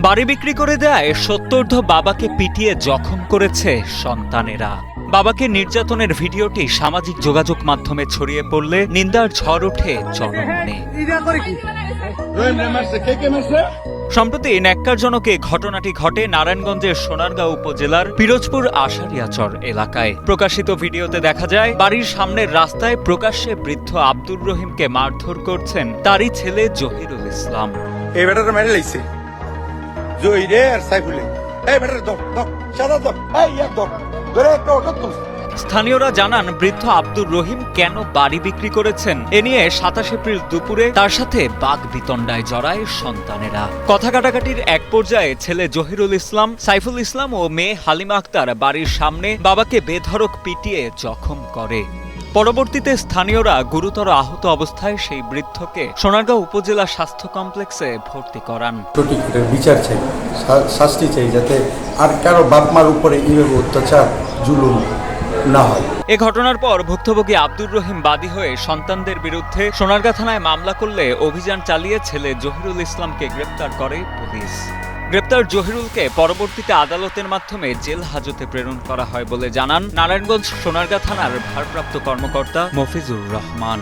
বাড়ি বিক্রি করে দেয় সত্তর্ধ বাবাকে পিটিয়ে জখম করেছে সন্তানেরা। বাবাকে নির্যাতনের ভিডিওটি সামাজিক যোগাযোগ মাধ্যমে ছড়িয়ে পড়লে নিন্দার ঝড় ওঠে জনমনে। সম্প্রতি ন্যাক্কারজনক এই ঘটনাটি ঘটে নারায়ণগঞ্জের সোনারগাঁও উপজেলার পিরোজপুর আশারিয়াচর এলাকায়। প্রকাশিত ভিডিওতে দেখা যায় বাড়ির সামনের রাস্তায় প্রকাশ্যে বৃদ্ধ আব্দুর রহিমকে মারধর করছেন তারই ছেলে জহিরুল ইসলাম। এই বেটার মেরে লাইছে জহিরে আর সাইফুলে। এই বেটার দক দক সাদা দক এই এক দক ধরে একটা অটো তুল। স্থানীয়রা জানান বৃদ্ধ আব্দুর রহিম কেন বাড়ি বিক্রি করেছেন এ নিয়ে ২৭ এপ্রিল দুপুরে তার সাথে বাক বিতণ্ডায় জড়ায় সন্তানেরা। কথা কাটাকাটির এক পর্যায়ে ছেলে জহিরুল ইসলাম, সাইফুল ইসলাম ও মেয়ে হালিমা আক্তার বাড়ির সামনে বাবাকে বেধড়ক পিটিয়ে জখম করে। পরবর্তীতে স্থানীয়রা গুরুতর আহত অবস্থায় সেই বৃদ্ধকে সোনারগাঁও উপজেলা স্বাস্থ্য কমপ্লেক্সে ভর্তি করান। সঠিক বিচার চাই, শাস্তি চাই, যাতে আর কারো বাপ মার উপরে এইভাবে অত্যাচার জুলুম না হয়। এ ঘটনার পর ভুক্তভোগী আব্দুর রহিম বাদী হয়ে সন্তানদের বিরুদ্ধে সোনারগাঁ থানায় মামলা করলে অভিযান চালিয়ে ছেলে জহিরুল ইসলামকে গ্রেপ্তার করে পুলিশ। গ্রেপ্তার জহিরুলকে পরবর্তীতে আদালতের মাধ্যমে জেল হাজতে প্রেরণ করা হয় বলে জানান নারায়ণগঞ্জ সোনারগাঁ থানার ভারপ্রাপ্ত কর্মকর্তা মফিজুর রহমান।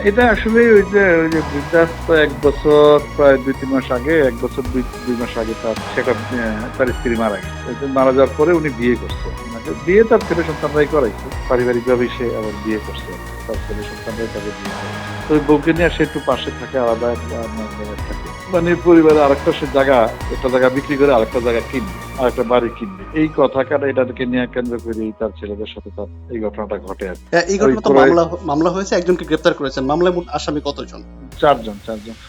এটা আসলে ওই যে বৃদ্ধাস্ত ১ বছর প্রায় ২-৩ মাস আগে, ১ বছর ২ মাস আগে তার স্ত্রী মারা গেছে। মারা যাওয়ার পরে উনি বিয়ে করছে। বিয়ে তার ছেলে সন্তানরাই করাইছে, পারিবারিক ভাবে সে আবার বিয়ে করছে, তার ছেলে সন্তানরাই তাকে বিয়ে করে। তো ওই বউকে নিয়ে সে একটু পাশে থাকে, আলাদা থাকে, মানে পরিবারে আরেকটা সে জায়গা, একটা জায়গা বিক্রি করে আরেকটা জায়গা কিনবে, আরেকটা বাড়ি কিনবে। এই কথা কাটা এটাকে নিয়ে কেন্দ্র করে তার ছেলেদের সাথে তার এই ঘটনাটা ঘটে আর এই ঘটনা তো মামলা হয়েছে, একজনকে গ্রেপ্তার করেছেন। মামলায় মোট আসামি কতজন? ৪ জন।